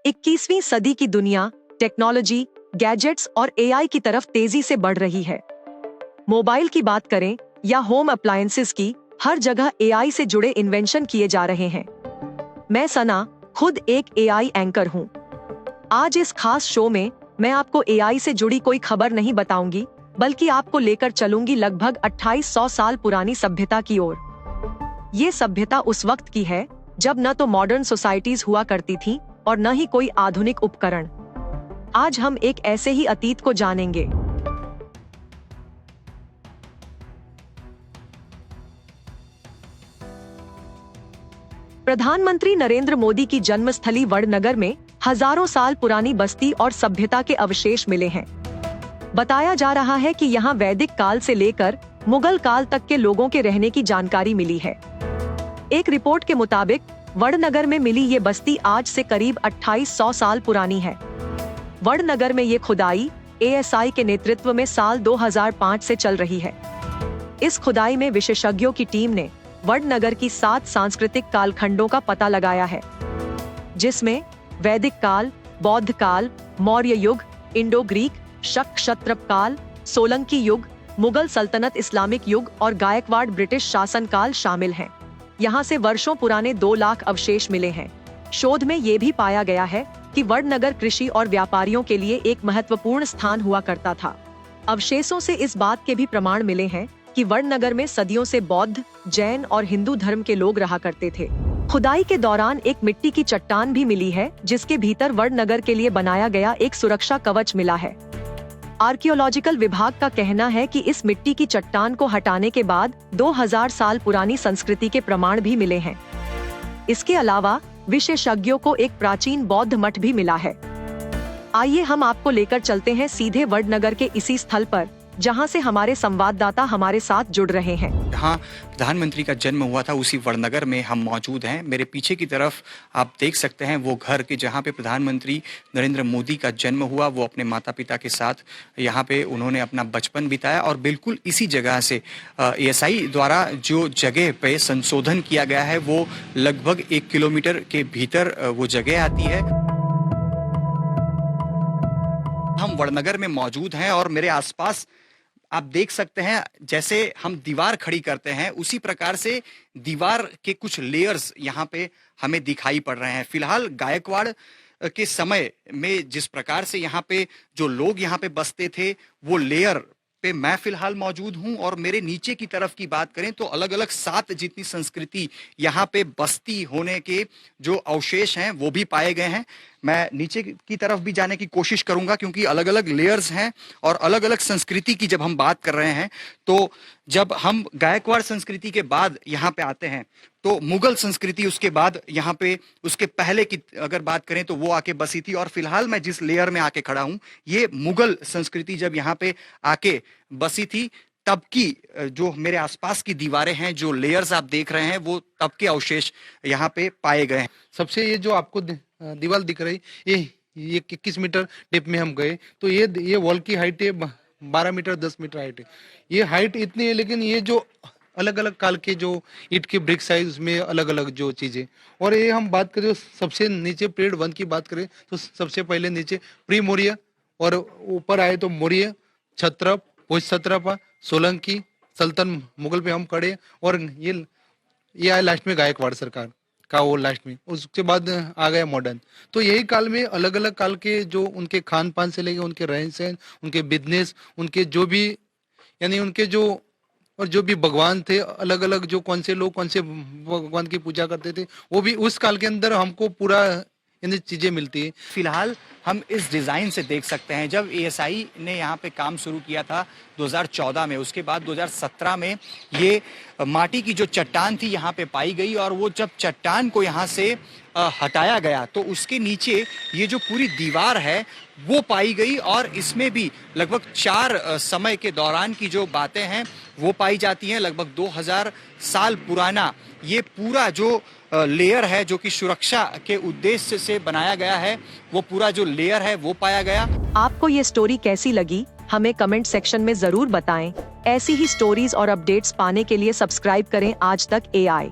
21वीं सदी की दुनिया टेक्नोलॉजी, गैजेट्स और एआई की तरफ तेजी से बढ़ रही है। मोबाइल की बात करें या होम अप्लायंसेस की, हर जगह एआई से जुड़े इन्वेंशन किए जा रहे हैं। मैं सना खुद एक एआई एंकर हूँ। आज इस खास शो में मैं आपको एआई से जुड़ी कोई खबर नहीं बताऊंगी, बल्कि आपको लेकर चलूंगी लगभग 2800 साल पुरानी सभ्यता की ओर। ये सभ्यता उस वक्त की है जब न तो मॉडर्न सोसाइटीज हुआ करती थी और न ही कोई आधुनिक उपकरण। आज हम एक ऐसे ही अतीत को जानेंगे। प्रधानमंत्री नरेंद्र मोदी की जन्मस्थली वडनगर में हजारों साल पुरानी बस्ती और सभ्यता के अवशेष मिले हैं। बताया जा रहा है कि यहाँ वैदिक काल से लेकर मुगल काल तक के लोगों के रहने की जानकारी मिली है। एक रिपोर्ट के मुताबिक वडनगर में मिली ये बस्ती आज से करीब 2800 साल पुरानी है। वडनगर में ये खुदाई एएसआई के नेतृत्व में साल 2005 से चल रही है। इस खुदाई में विशेषज्ञों की टीम ने वडनगर की 7 सांस्कृतिक कालखंडों का पता लगाया है, जिसमें वैदिक काल, बौद्ध काल, मौर्य युग, इंडो ग्रीक, शक क्षत्रप काल, सोलंकी युग, मुगल सल्तनत, इस्लामिक युग और गायकवाड़ ब्रिटिश शासन काल शामिल हैं। यहाँ से वर्षों पुराने 2 लाख अवशेष मिले हैं। शोध में ये भी पाया गया है कि वडनगर कृषि और व्यापारियों के लिए एक महत्वपूर्ण स्थान हुआ करता था। अवशेषों से इस बात के भी प्रमाण मिले हैं कि वडनगर में सदियों से बौद्ध, जैन और हिंदू धर्म के लोग रहा करते थे। खुदाई के दौरान एक मिट्टी की चट्टान भी मिली है, जिसके भीतर वडनगर के लिए बनाया गया एक सुरक्षा कवच मिला है। आर्कियोलॉजिकल विभाग का कहना है कि इस मिट्टी की चट्टान को हटाने के बाद 2000 साल पुरानी संस्कृति के प्रमाण भी मिले हैं। इसके अलावा विशेषज्ञों को एक प्राचीन बौद्ध मठ भी मिला है। आइए हम आपको लेकर चलते हैं सीधे वडनगर के इसी स्थल पर, जहां से हमारे संवाददाता हमारे साथ जुड़ रहे हैं। जहाँ प्रधानमंत्री का जन्म हुआ था उसी वडनगर में हम मौजूद हैं। मेरे पीछे की तरफ आप देख सकते हैं वो घर के जहाँ पे प्रधानमंत्री नरेंद्र मोदी का जन्म हुआ। वो अपने माता पिता के साथ यहाँ पे उन्होंने अपना बचपन बिताया और बिल्कुल इसी जगह से एएसआई द्वारा जो जगह पे संशोधन किया गया है वो लगभग 1 किलोमीटर के भीतर वो जगह आती है। हम वडनगर में मौजूद हैं और मेरे आसपास आप देख सकते हैं जैसे हम दीवार खड़ी करते हैं उसी प्रकार से दीवार के कुछ लेयर्स यहाँ पे हमें दिखाई पड़ रहे हैं। फिलहाल गायकवाड़ के समय में जिस प्रकार से यहाँ पे जो लोग यहाँ पे बसते थे वो लेयर पे मैं फिलहाल मौजूद हूँ। और मेरे नीचे की तरफ की बात करें तो अलग अलग 7 जितनी संस्कृति यहाँ पे बस्ती होने के जो अवशेष हैं वो भी पाए गए हैं। मैं नीचे की तरफ भी जाने की कोशिश करूंगा क्योंकि अलग अलग लेयर्स हैं और अलग अलग संस्कृति की जब हम बात कर रहे हैं तो जब हम गायकवाड़ संस्कृति के बाद यहाँ पे आते हैं तो मुगल संस्कृति उसके बाद यहाँ पे उसके पहले की अगर बात करें तो वो आके बसी थी। और फिलहाल मैं जिस लेयर में आके खड़ा हूँ ये मुगल संस्कृति जब यहाँ पे आके बसी थी तब की जो मेरे आसपास की दीवारें हैं, जो लेयर्स आप देख रहे हैं वो तब के अवशेष यहाँ पे पाए गए हैं। सबसे ये जो आपको दीवार दिख रही ये 21 मीटर डेप में हम गए तो ये वॉल की हाइट है 12 मीटर 10 मीटर हाइट है। ये हाइट इतनी है, लेकिन ये जो अलग अलग काल के जो ईंट के ब्रिक साइज में अलग अलग जो चीजें। और ये हम बात करें सबसे नीचे पीरियड 1 की बात करें तो सबसे पहले नीचे प्री मौर्य और ऊपर आए तो मौर्य, क्षत्रप, भोज, सोलंकी, सल्तन, मुगल पे हम खड़े। और ये आए लास्ट में गायकवाड़ सरकार का वो लास्ट में, उसके बाद आ गया मॉडर्न। तो यही काल में अलग अलग काल के जो उनके खान पान से लेके उनके रहन सहन, उनके बिजनेस, उनके जो भी यानी उनके जो और जो भी भगवान थे, अलग अलग जो कौन से लोग कौन से भगवान की पूजा करते थे वो भी उस काल के अंदर हमको पूरा यानी चीजें मिलती है। फिलहाल हम इस डिज़ाइन से देख सकते हैं जब एएसआई ने यहाँ पे काम शुरू किया था 2014 में, उसके बाद 2017 में ये माटी की जो चट्टान थी यहाँ पे पाई गई और वो जब चट्टान को यहाँ से हटाया गया तो उसके नीचे ये जो पूरी दीवार है वो पाई गई और इसमें भी लगभग 4 समय के दौरान की जो बातें हैं वो पाई जाती हैं। लगभग 2000 साल पुराना ये पूरा जो लेयर है जो कि सुरक्षा के उद्देश्य से बनाया गया है, वो पूरा जो लेयर है वो पाया गया। आपको ये स्टोरी कैसी लगी हमें कमेंट सेक्शन में जरूर बताएं। ऐसी ही स्टोरीज और अपडेट्स पाने के लिए सब्सक्राइब करें आज तक एआई।